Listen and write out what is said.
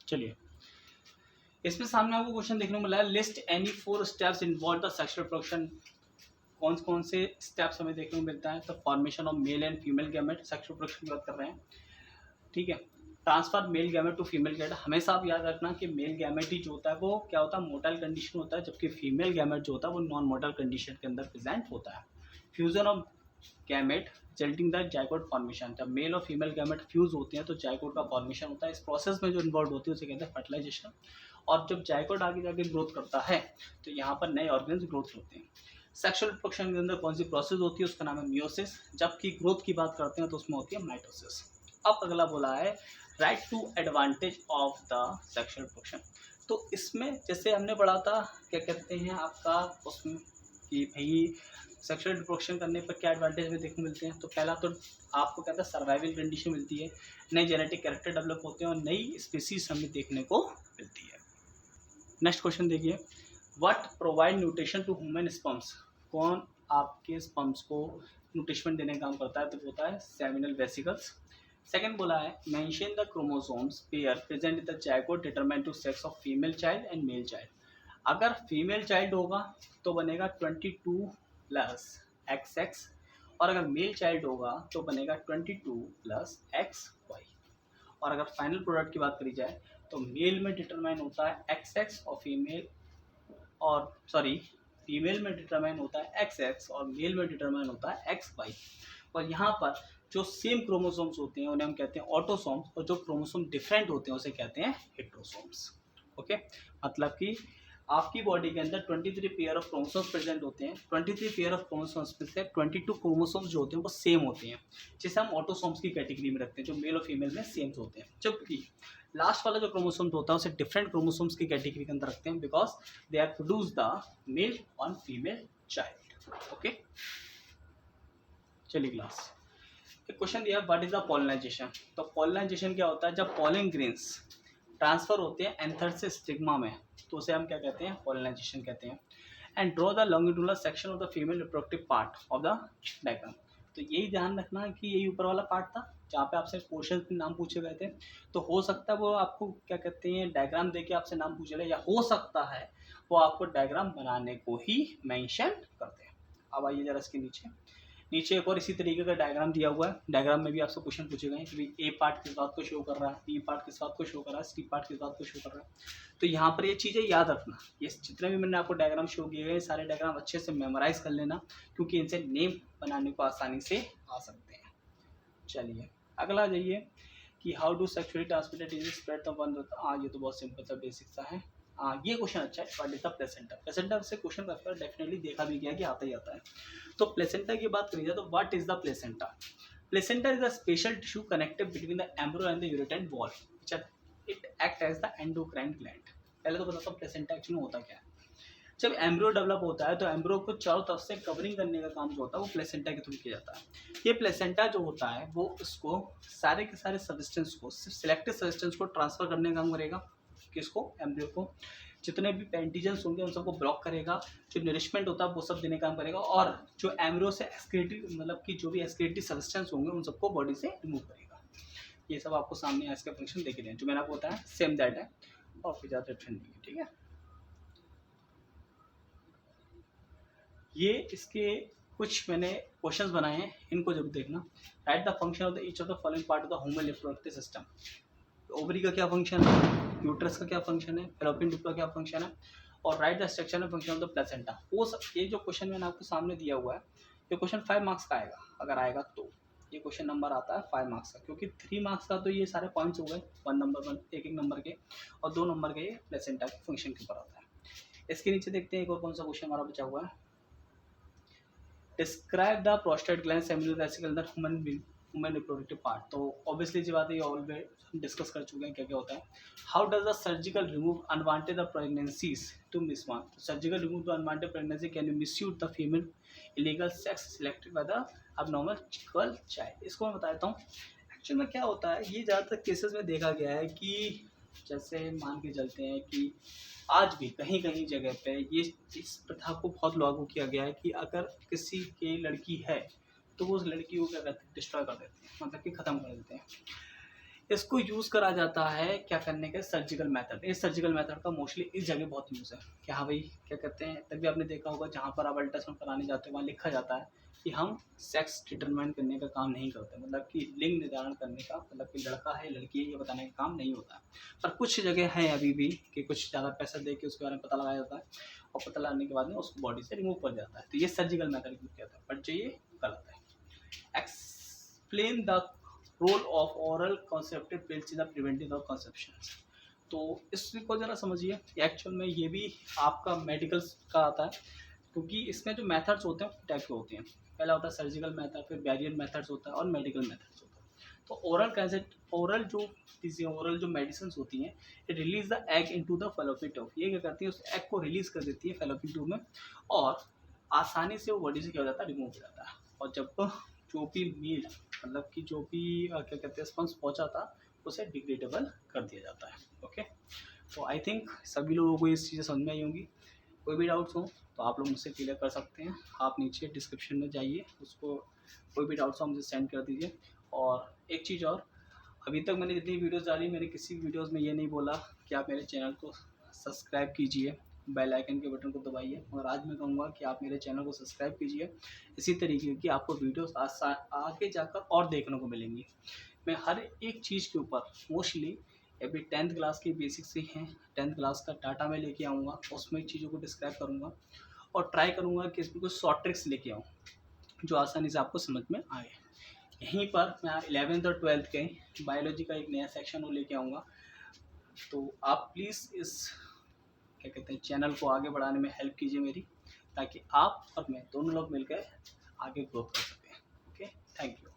चलिए, इसमें सामने आपको क्वेश्चन देखने को मिला है, list any 4 steps involve the sexual reproduction. कौन से स्टेप्स हमें देखने को मिलता है? तो formation of male and female gamete, sexual reproduction की बात कर रहे हैं, ठीक है। Transfer male gamete to female gamete, हमेशा आप याद रखना कि मेल गैमेट ही जो होता है वो क्या होता है, मोटाइल कंडीशन होता है, जबकि फीमेल गैमेट जो होता है वो नॉन मोटाइल कंडीशन के अंदर प्रेजेंट होता है। Fusion of gamete resulting the zygote formation, जब मेल और फीमेल गैमेट फ्यूज होते हैं तो जाइगोट का फॉर्मेशन होता है। इस प्रोसेस में जो इन्वॉल्व होती है उसे कहते हैं फर्टिलाइजेशन। और जब जाइगोट आगे जाके ग्रोथ करता है तो यहाँ पर नए ऑर्गेन्स ग्रोथ होते हैं। सेक्सुअल रिप्रोडक्शन के अंदर कौन सी प्रोसेस होती है, उसका नाम है मियोसिस। जबकि ग्रोथ की बात करते हैं तो उसमें होती है माइटोसिस। अब अगला बोला है write to advantage of the sexual reproduction. तो इसमें जैसे हमने पढ़ा था, क्या कहते हैं आपका उसमें कि भाई सेक्सुअल रिप्रोडक्शन करने पर क्या एडवांटेज में देखने मिलते हैं। तो पहला तो आपको कहता है सर्वाइवल कंडीशन मिलती है, नए जेनेटिक कैरेक्टर डेवलप होते हैं और नई स्पीसीज हमें देखने को मिलती है। नेक्स्ट क्वेश्चन देखिए, what provide nutrition to human sperms. कौन आपके स्पर्म्स को न्यूट्रिशन देने का काम करता है? तो होता है सेमिनल वेसिकल्स। सेकंड बोला है mention the chromosomes pair present in the zygote determine to sex of female child and male child. अगर फीमेल चाइल्ड होगा तो बनेगा 22 प्लस XX, और अगर मेल चाइल्ड होगा तो बनेगा 22 प्लस XY। और अगर फाइनल प्रोडक्ट की बात करी जाए तो मेल में डिटरमाइन होता है XX और फीमेल में डिटरमाइन होता है XX और मेल में डिटरमाइन होता है XY। और यहाँ पर जो सेम क्रोमोसोम्स होते हैं उन्हें हम कहते हैं ऑटोसोम्स, और जो क्रोमोसोम डिफरेंट होते हैं उसे कहते हैं हेट्रोसोम्स। ओके, मतलब कि आपकी बॉडी के अंदर 23 पेयर ऑफ क्रोमोसोम्स प्रेजेंट होते हैं। 23 पेयर ऑफ क्रोमोसोम्स में से 22 क्रोमोसोम्स जो होते हैं वो सेम होते हैं, जिसे हम ऑटोसोम्स की कैटेगरी में रखते हैं, जो मेल और फीमेल में सेम होते हैं। जबकि लास्ट वाला जो क्रोमोसोम्स होता है उसे डिफरेंट क्रोमोसोम्स की कैटेगरी के अंदर रखते हैं, because they are produce the male on female child. Okay, चलिए क्लास, एक क्वेश्चन दिया व्हाट इज द पॉलिनाइजेशन। तो पॉलिनाइजेशन क्या होता है, जब पॉलिन ग्रेन्स ट्रांसफर होते हैं एंथर से स्टिग्मा में तो उसे हम क्या कहते हैं, पॉलिनाइजेशन कहते हैं। And draw the longitudinal section of the female reproductive part of the diagram. तो यही ध्यान रखना है कि यही ऊपर वाला पार्ट था जहाँ पे आपसे क्वेश्चन के नाम पूछे गए थे। तो हो सकता है वो आपको क्या कहते हैं डायग्राम देके आपसे नाम पूछे गए, या हो सकता है वो आपको डायग्राम बनाने को ही मेंशन करते हैं। अब आइए जरा इसके नीचे एक और इसी तरीके का डायग्राम दिया हुआ है। डायग्राम में भी आपसे क्वेश्चन पूछे गए हैं कि भाई ए पार्ट किस बात को शो कर रहा है, बी पार्ट किस बात को शो कर रहा है, सी पार्ट किस बात को शो कर रहा है। तो यहाँ पर ये चीज़ें याद रखना, ये जितने भी मैंने आपको डायग्राम शो किए गए सारे डायग्राम अच्छे से मेमोराइज कर लेना, क्योंकि इनसे नेम बनाने को आसानी से आ सकते हैं। चलिए अगला जाइए कि how do sexually transmitted disease spread the one. ये तो बहुत सिंपल सा बेसिक सा है। ये क्वेश्चन अच्छा है, what is the placenta. Placenta से क्वेश्चन पेपर डेफिनेटली देखा भी गया कि आता ही आता है। तो प्लेसेंटा की बात करी जाए तो what is the placenta. Placenta is a special tissue connected between the embryo and the यूरेटाइन wall, it act as the endocrine gland. पहले तो बताता हूँ प्लेसेंटा एक्चुअली होता क्या है। जब एम्ब्रियो डेवलप होता है तो एम्ब्रियो को चारों तरफ से कवरिंग करने का काम जो होता है वो प्लेसेंटा के थ्रू किया जाता है। ये प्लेसेंटा जो होता है वो उसको सारे के सारे सब्सटेंस को, सिलेक्टेड सब्सटेंस को ट्रांसफर करने का काम करेगा। किसको? एम्ब्रियो को। जितने भी एंटीजेंस होंगे उन सबको ब्लॉक करेगा, जो नरिशमेंट होता है वो सब देने का काम करेगा, और जो एम्ब्रियो से एक्सक्रीटरी मतलब कि जो भी एक्सक्रीटरी सब्सटेंस होंगे उन सबको बॉडी से रिमूव करेगा। ये सब आपको सामने इसका फंक्शन देखे दें, जो मैंने आपको बताया सेम दैट है, और फिर ज़्यादा डिफरेंट नहीं है, ठीक है। ये इसके कुछ मैंने क्वेश्चंस बनाए हैं, इनको जरूर देखना। Right the function of the each of the following part of the human reproductive system. Ovary का क्या फंक्शन है, यूट्रस का क्या फंक्शन है, फैलोपियन ट्यूब का क्या फंक्शन है, और right the structure and function of the placenta. ये जो क्वेश्चन मैंने आपको सामने दिया हुआ है, ये क्वेश्चन 5 मार्क्स का आएगा, अगर आएगा तो। ये क्वेश्चन नंबर आता है 5 मार्क्स का, क्योंकि 3 मार्क्स का तो ये सारे पॉइंट्स हो गए 1 नंबर 1 एक नंबर के, और 2 नंबर के ये प्लेसेंटा के फंक्शन के ऊपर आता है। इसके नीचे देखते हैं एक और कौन सा क्वेश्चन हमारा बचा हुआ है। Describe the prostate gland seminal vesicle in human reproductive part. तो ऑब्वियसली जी बात है, ये ऑलरेडी डिस्कस कर चुके हैं क्या क्या होता है। How does the surgical remove unwanted pregnancies to miss one. Surgical remove the unwanted pregnancy can you misuse the female illegal sex selected by the abnormal girl child. इसको मैं बता देता हूँ एक्चुअल में क्या होता है। ये ज़्यादातर केसेस में देखा गया है कि जैसे मान के चलते हैं कि आज भी कहीं कहीं जगह पे ये इस प्रथा को बहुत लागू किया गया है कि अगर किसी की लड़की है तो वो उस लड़की को क्या करते हैं, डिस्ट्रॉय कर देते हैं, मतलब कि ख़त्म कर देते हैं। इसको यूज़ करा जाता है क्या करने का, सर्जिकल मेथड। इस सर्जिकल मेथड का मोस्टली इस जगह बहुत यूज़ है कि हाँ भाई क्या कहते हैं, तभी आपने देखा होगा जहाँ पर आप अल्ट्रासाउंड कराने जाते हो वहाँ लिखा जाता है कि हम सेक्स डिटरमाइन करने का काम नहीं करते, मतलब कि लिंग निर्धारण करने का, मतलब कि लड़का है लड़की है ये बताने का काम नहीं होता है। पर कुछ जगह है अभी भी कि कुछ ज़्यादा पैसा दे के उसके बारे में पता लगाया जाता है और पता लगाने के बाद में उसको बॉडी से रिमूव कर जाता है, तो ये सर्जिकल मेथड यूज किया जाता है, बट जो ये गलत है। Explain the role of oral contraceptive pills in the preventing of conception. तो इसको ज़रा समझिए, एक्चुअल में ये भी आपका मेडिकल का आता है, क्योंकि इसमें जो मेथड्स होते हैं टाइप के होते हैं। पहला होता है सर्जिकल मेथड, फिर बैरियर मेथड्स होता है और मेडिकल मेथड्स होता है। तो ओरल कैसे, ओरल जो मेडिसिन होती हैं, it release the egg into the fallopian tube. ये क्या करती है, उस एग को रिलीज कर देती है फैलोपियन ट्यूब में और आसानी से वो बॉडी से क्या हो जाता है, रिमूव हो जाता है। और जब जो भी मील, मतलब कि जो भी क्या कहते हैं स्पंज पहुंचा था उसे डिग्रेडेबल कर दिया जाता है। ओके, तो आई थिंक सभी लोगों को ये चीज़ें समझ में आई होंगी। कोई भी डाउट्स हो तो आप लोग मुझसे क्लियर कर सकते हैं, आप नीचे डिस्क्रिप्शन में जाइए, उसको कोई भी डाउट्स हो मुझे सेंड कर दीजिए। और एक चीज़ और, अभी तक मैंने जितनी वीडियोस डाली मैंने किसी वीडियोस में ये नहीं बोला कि आप मेरे चैनल को सब्सक्राइब कीजिए, बेल आइकन के बटन को दबाइए, और आज मैं कहूँगा कि आप मेरे चैनल को सब्सक्राइब कीजिए। इसी तरीके की आपको वीडियोस आगे जाकर और देखने को मिलेंगी। मैं हर एक चीज़ के ऊपर मोस्टली अभी 10th क्लास की बेसिक्स ही हैं, 10th क्लास का डाटा मैं लेके आऊँगा, उसमें चीज़ों को डिस्क्राइब करूँगा और ट्राई करूँगा कि इसमें कुछ शॉर्ट ट्रिक्स लेके आऊँ जो आसानी से आपको समझ में आए। यहीं पर मैं 11th और 12th के बायोलॉजी का एक नया सेक्शन वो लेके आऊँगा, तो आप प्लीज़ इस क्या कहते हैं चैनल को आगे बढ़ाने में हेल्प कीजिए मेरी, ताकि आप और मैं दोनों लोग मिलकर आगे ग्रोथ कर सकें। Okay, thank you.